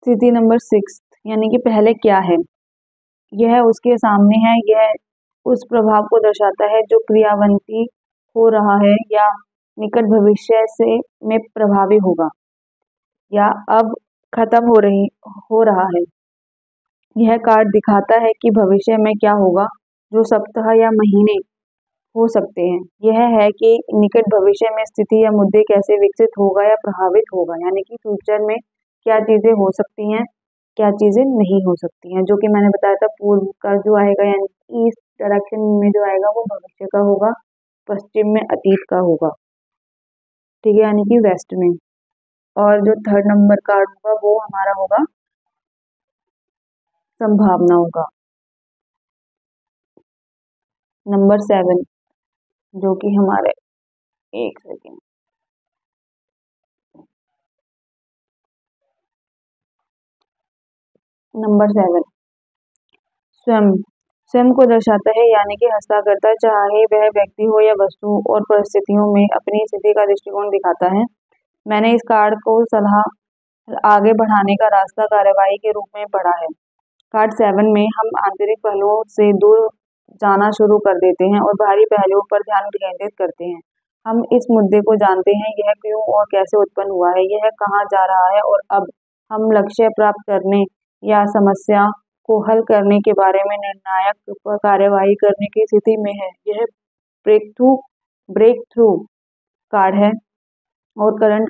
स्थिति नंबर 6 यानी कि पहले क्या है, यह उसके सामने है। यह उस प्रभाव को दर्शाता है जो क्रियान्वित हो रहा है या निकट भविष्य से में प्रभावी होगा या अब खत्म हो रहा है। यह कार्ड दिखाता है कि भविष्य में क्या होगा, जो सप्ताह या महीने हो सकते हैं। यह है कि निकट भविष्य में स्थिति या मुद्दे कैसे विकसित होगा या प्रभावित होगा, यानी कि फ्यूचर में क्या चीजें हो सकती हैं, क्या चीजें नहीं हो सकती हैं। जो कि मैंने बताया था, पूर्व का जो आएगा यानी ईस्ट डायरेक्शन में जो आएगा वो भविष्य का होगा, पश्चिम में अतीत का होगा, ठीक है, यानी कि वेस्ट में। और जो थर्ड नंबर कार्ड होगा वो हमारा होगा संभावनाओं का, नंबर 7, जो कि हमारे, एक सेकेंड, नंबर 7 स्वयं स्वयं को दर्शाता है, यानी कि हस्ताक्षरता, चाहे वह व्यक्ति हो या वस्तु, और परिस्थितियों में अपनी स्थिति का दृष्टिकोण दिखाता है। मैंने इस कार्ड को सलाह आगे बढ़ाने का रास्ता कार्यवाही के रूप में पढ़ा है। कार्ड 7 में हम आंतरिक पहलुओं से दूर जाना शुरू कर देते हैं और बाहरी पहलुओं पर ध्यान केंद्रित करते हैं। हम इस मुद्दे को जानते हैं, यह क्यों और कैसे उत्पन्न हुआ है, यह कहाँ जा रहा है, और अब हम लक्ष्य प्राप्त करने या समस्या को हल करने के बारे में निर्णायक कार्यवाही करने की स्थिति में है। यह ब्रेक थ्रू कार्ड है और करंट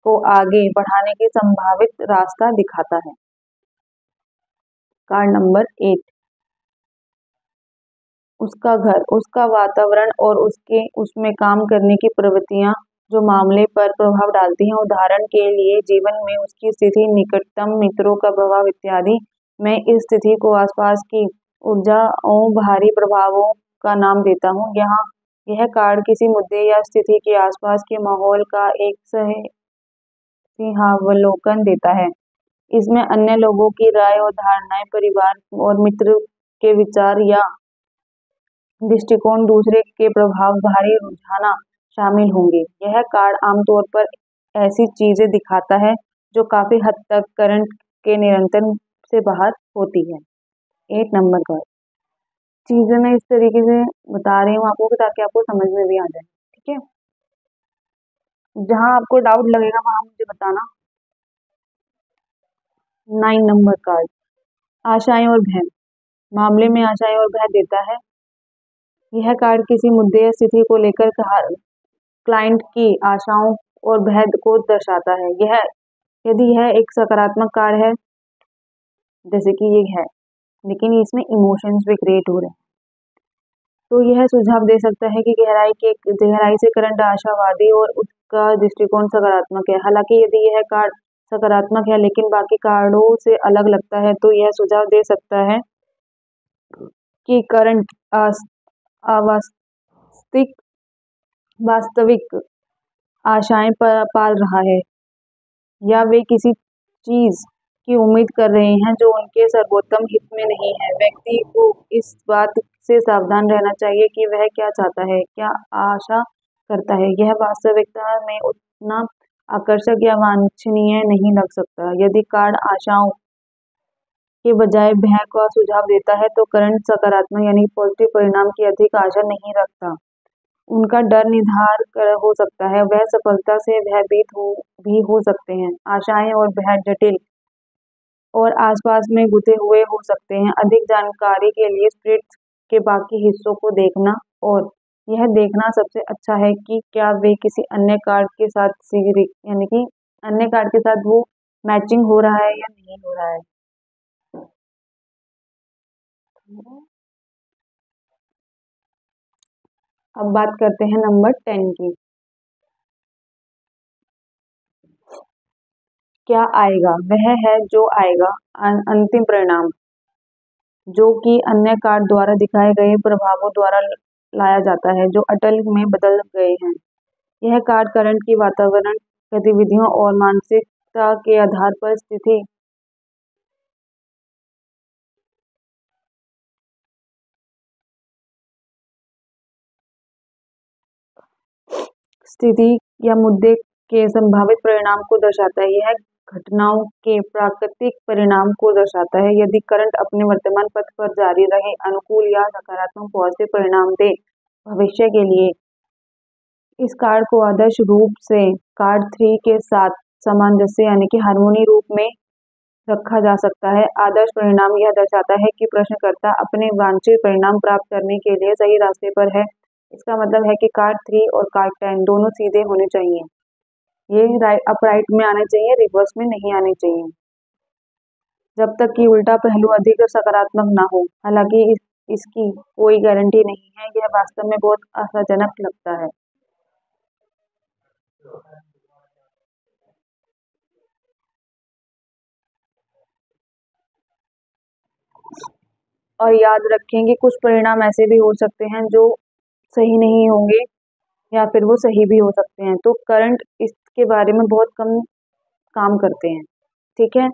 को आगे बढ़ाने की संभावित रास्ता दिखाता है। कार्ड नंबर 8 उसका घर, उसका वातावरण और उसमें काम करने की प्रवृत्तियां जो मामले पर प्रभाव डालती हैं। उदाहरण के लिए जीवन में उसकी स्थिति, निकटतम मित्रों का प्रभाव इत्यादि। मैं इस स्थिति को आसपास की ऊर्जाओं, बाहरी प्रभावों का नाम देता हूँ। यहाँ यह कार्ड किसी मुद्दे या स्थिति के आसपास के माहौल का एक सिंहावलोकन देता है। इसमें अन्य लोगों की राय और धारणाएं, परिवार और मित्र के विचार या दृष्टिकोण, दूसरे के प्रभाव, बाहरी रुझाना शामिल होंगे। यह कार्ड आमतौर पर ऐसी चीजें दिखाता है जो काफी हद तक करंट के नियंत्रण से बाहर होती है। 8 नंबर कार्ड, चीजें मैं इस तरीके से बता रही हूँ आपको ताकि आपको समझ में भी आ जाए, ठीक है। जहां आपको डाउट लगेगा वहां मुझे बताना। 9 नंबर कार्ड, आशाएं और भय, मामले में आशाएं और भय देता है। यह कार्ड किसी मुद्दे या स्थिति को लेकर क्लाइंट की आशाओं और भय को दर्शाता है। यदि यह एक सकारात्मक कार्ड है, जैसे कि ये है, लेकिन इसमें इमोशंस भी क्रिएट हो रहे हैं, तो यह सुझाव दे सकता है कि गहराई से करंट आशावादी और उसका दृष्टिकोण सकारात्मक है। हालांकि यदि यह कार्ड सकारात्मक है लेकिन बाकी कार्डों से अलग लगता है, तो यह सुझाव दे सकता है कि करंट वास्तविक आशाएं पाल रहा है, या वे किसी चीज की उम्मीद कर रहे हैं जो उनके सर्वोत्तम हित में नहीं है। व्यक्ति को इस बात से सावधान रहना चाहिए कि वह क्या चाहता है, क्या आशा करता है। यह वास्तविकता में उतना आकर्षक या वांछनीय नहीं लग सकता। यदि कार्ड आशाओं के बजाय भय का सुझाव देता है, तो करंट सकारात्मक यानी पॉजिटिव परिणाम की अधिक आशा नहीं रखता। उनका डर हो सकता है, वह सफलता से भयभीत भी हो सकते हैं। आशाएं और भय जटिल और आसपास में गुथे हुए हो सकते हैं। अधिक जानकारी के लिए स्प्रिट्स के बाकी हिस्सों को देखना, और यह देखना सबसे अच्छा है कि क्या वे किसी अन्य कार्ड के साथ यानी कि अन्य कार्ड के साथ वो मैचिंग हो रहा है या नहीं हो रहा है। अब बात करते हैं नंबर 10 की। क्या आएगा, वह है जो आएगा, अंतिम परिणाम, जो कि अन्य कार्ड द्वारा दिखाए गए प्रभावों द्वारा लाया जाता है, जो अटल में बदल गए हैं। यह कार्ड करंट की वातावरण, गतिविधियों और मानसिकता के आधार पर स्थिति या मुद्दे के संभावित परिणाम को दर्शाता है। यह घटनाओं के प्राकृतिक परिणाम को दर्शाता है। यदि करंट अपने वर्तमान पथ पर जारी रहे, अनुकूल या नकारात्मक पॉजिटिव परिणाम दे भविष्य के लिए। इस कार्ड को आदर्श रूप से कार्ड 3 के साथ सामंजस्य यानी कि हार्मोनी रूप में रखा जा सकता है। आदर्श परिणाम यह दर्शाता है कि प्रश्नकर्ता अपने वांछित परिणाम प्राप्त करने के लिए सही रास्ते पर है। इसका मतलब है कि कार्ड 3 और कार्ड 10 दोनों सीधे होने चाहिए। ये अपराइट में आने चाहिए, रिवर्स में नहीं आने चाहिए, जब तक कि उल्टा पहलू अधिक सकारात्मक ना हो। हालांकि इसकी कोई गारंटी नहीं है, यह वास्तव में बहुत आशाजनक लगता है। और याद रखें कि कुछ परिणाम ऐसे भी हो सकते हैं जो सही नहीं होंगे या फिर वो सही भी हो सकते हैं। तो करंट इसके बारे में बहुत कम काम करते हैं। ठीक है।